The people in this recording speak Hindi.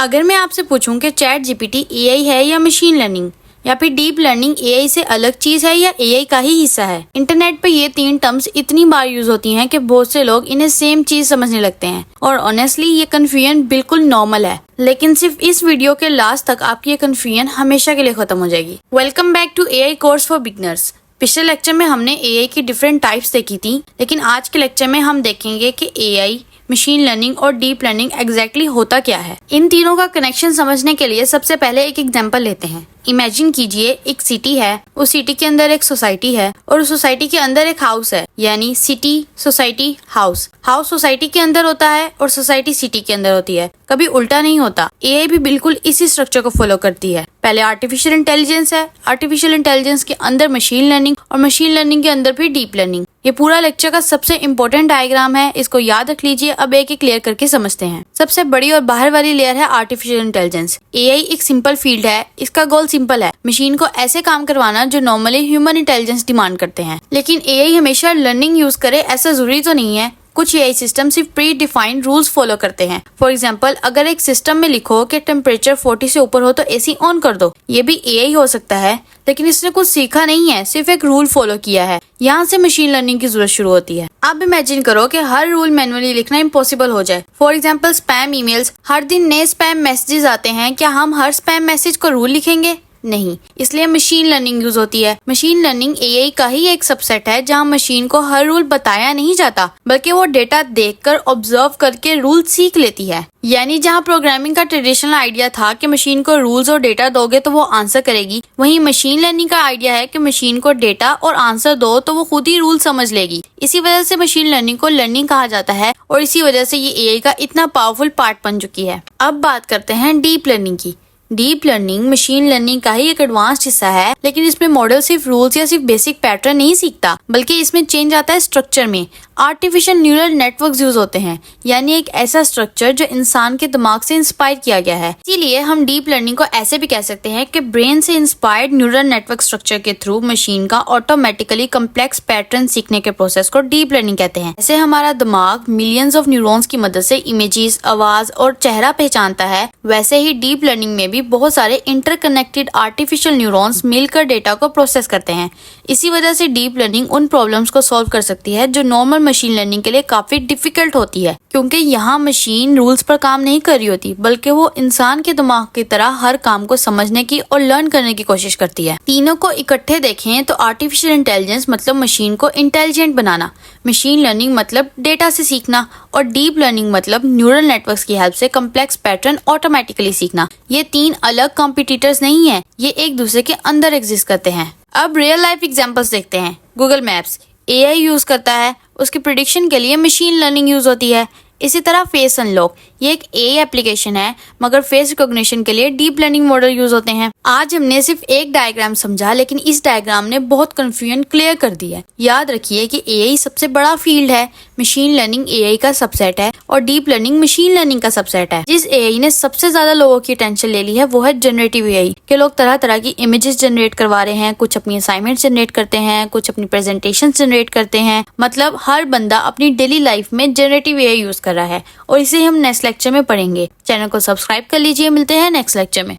अगर मैं आपसे पूछूं कि चैट जीपीटी एआई है या मशीन लर्निंग या फिर डीप लर्निंग एआई से अलग चीज है या एआई का ही हिस्सा है। इंटरनेट पे ये तीन टर्म्स इतनी बार यूज होती हैं कि बहुत से लोग इन्हें सेम चीज समझने लगते हैं और ऑनेस्टली ये कंफ्यूजन बिल्कुल नॉर्मल है, लेकिन सिर्फ इस वीडियो के लास्ट तक आपकी ये कंफ्यूजन हमेशा के लिए खत्म हो जाएगी। Welcome back to AI course for beginners. पिछले लेक्चर में हमने एआई की डिफरेंट टाइप्स देखी थी, लेकिन आज के लेक्चर में हम देखेंगे कि एआई, मशीन लर्निंग और डीप लर्निंग एग्जैक्टली होता क्या है। इन तीनों का कनेक्शन समझने के लिए सबसे पहले एक एग्जांपल लेते हैं। इमेजिन कीजिए एक सिटी है, उस सिटी के अंदर एक सोसाइटी है और उस सोसाइटी के अंदर एक हाउस है, यानी city, society, house. House society के अंदर होता है और सोसाइटी सिटी के अंदर होती है, कभी उल्टा नहीं होता। एआई भी बिल्कुल इसी स्ट्रक्चर को फॉलो करती है। पहले आर्टिफिशियल इंटेलिजेंस है, आर्टिफिशियल इंटेलिजेंस के अंदर मशीन लर्निंग और मशीन लर्निंग के अंदर भी डीप लर्निंग। ये पूरा लेक्चर का सबसे इम्पोर्टेंट डायग्राम है, इसको याद रख लीजिए। अब एक क्लियर करके समझते हैं। सबसे बड़ी और बाहर वाली लेयर है आर्टिफिशियल इंटेलिजेंस। एआई एक सिंपल फील्ड है, इसका गोल सिंपल है, मशीन को ऐसे काम करवाना जो नॉर्मली ह्यूमन इंटेलिजेंस डिमांड करते हैं। लेकिन एआई हमेशा लर्निंग यूज करे ऐसा जरूरी तो नहीं है। कुछ एआई सिस्टम सिर्फ प्री डिफाइंड रूल्स फॉलो करते हैं। फॉर एग्जांपल, अगर एक सिस्टम में लिखो कि टेम्परेचर 40 से ऊपर हो तो एसी ऑन कर दो, ये भी एआई हो सकता है, लेकिन इसने कुछ सीखा नहीं है, सिर्फ एक रूल फॉलो किया है। यहाँ से मशीन लर्निंग की जरूरत शुरू होती है। अब इमेजिन करो कि हर रूल मैनुअली लिखना इम्पॉसिबल हो जाए। फॉर एग्जाम्पल, स्पैम ईमेल्स, हर दिन नए स्पैम मैसेजेस आते हैं, क्या हम हर स्पैम मैसेज को रूल लिखेंगे? नहीं, इसलिए मशीन लर्निंग यूज होती है। मशीन लर्निंग एआई का ही एक सबसेट है जहां मशीन को हर रूल बताया नहीं जाता, बल्कि वो डेटा देखकर ऑब्जर्व करके रूल सीख लेती है। यानी जहां प्रोग्रामिंग का ट्रेडिशनल आइडिया था कि मशीन को रूल्स और डेटा दोगे तो वो आंसर करेगी, वहीं मशीन लर्निंग का आइडिया है कि मशीन को डेटा और आंसर दो तो वो खुद ही रूल समझ लेगी। इसी वजह से मशीन लर्निंग को लर्निंग कहा जाता है और इसी वजह से ये एआई का इतना पावरफुल पार्ट बन चुकी है। अब बात करते हैं डीप लर्निंग की। डीप लर्निंग मशीन लर्निंग का ही एक एडवांस्ड हिस्सा है, लेकिन इसमें मॉडल सिर्फ रूल्स या सिर्फ बेसिक पैटर्न नहीं सीखता, बल्कि इसमें चेंज आता है स्ट्रक्चर में। आर्टिफिशियल न्यूरल नेटवर्क्स यूज होते हैं, यानी एक ऐसा स्ट्रक्चर जो इंसान के दिमाग से इंस्पायर किया गया है। इसीलिए हम डीप लर्निंग को ऐसे भी कह सकते हैं कि ब्रेन से इंस्पायर्ड न्यूरल नेटवर्क स्ट्रक्चर के थ्रू मशीन का ऑटोमेटिकली कम्प्लेक्स पैटर्न सीखने के प्रोसेस को डीप लर्निंग कहते हैं। जैसे हमारा दिमाग मिलियंस ऑफ न्यूरॉन्स की मदद से इमेजेस, आवाज और चेहरा पहचानता है, वैसे ही डीप लर्निंग में भी बहुत सारे इंटरकनेक्टेड आर्टिफिशियल न्यूरॉन्स मिलकर डेटा को प्रोसेस करते हैं। इसी वजह से डीप लर्निंग उन प्रॉब्लम्स को सॉल्व कर सकती है जो नॉर्मल मशीन लर्निंग के लिए काफी डिफिकल्ट होती है, क्योंकि यहाँ मशीन रूल्स पर काम नहीं कर रही होती, बल्कि वो इंसान के दिमाग की तरह हर काम को समझने की और लर्न करने की कोशिश करती है। तीनों को इकट्ठे देखें तो आर्टिफिशियल इंटेलिजेंस मतलब मशीन को इंटेलिजेंट बनाना, मशीन लर्निंग मतलब डेटा से सीखना और डीप लर्निंग मतलब न्यूरल नेटवर्क्स की हेल्प से कम्प्लेक्स पैटर्न ऑटोमेटिकली सीखना। ये तीन अलग कॉम्पिटिटर्स नहीं है, ये एक दूसरे के अंदर एग्जिस्ट करते हैं। अब रियल लाइफ एग्जांपल्स देखते हैं। गूगल मैप्स एआई यूज करता है, उसकी प्रेडिक्शन के लिए मशीन लर्निंग यूज होती है। इसी तरह फेस अनलॉक, ये एक एआई एप्लीकेशन है, मगर फेस रिकॉग्निशन के लिए डीप लर्निंग मॉडल यूज होते हैं। आज हमने सिर्फ एक डायग्राम समझा, लेकिन इस डायग्राम ने बहुत कंफ्यूजन क्लियर कर दी है। याद रखिए कि एआई सबसे बड़ा फील्ड है, मशीन लर्निंग एआई का सबसेट है और डीप लर्निंग मशीन लर्निंग का सबसेट है। जिस एआई ने सबसे ज्यादा लोगों की अटेंशन ले ली है वो है जनरेटिव एआई के। लोग तरह तरह की इमेजेस जनरेट करवा रहे हैं, कुछ अपनी असाइनमेंट जनरेट करते हैं, कुछ अपनी प्रेजेंटेशन जनरेट करते हैं। मतलब हर बंदा अपनी डेली लाइफ में जनरेटिव एआई यूज कर रहा है और इसे हम नेक्स्ट लेक्चर में पढ़ेंगे। चैनल को सब्सक्राइब कर लीजिए। मिलते हैं नेक्स्ट लेक्चर में।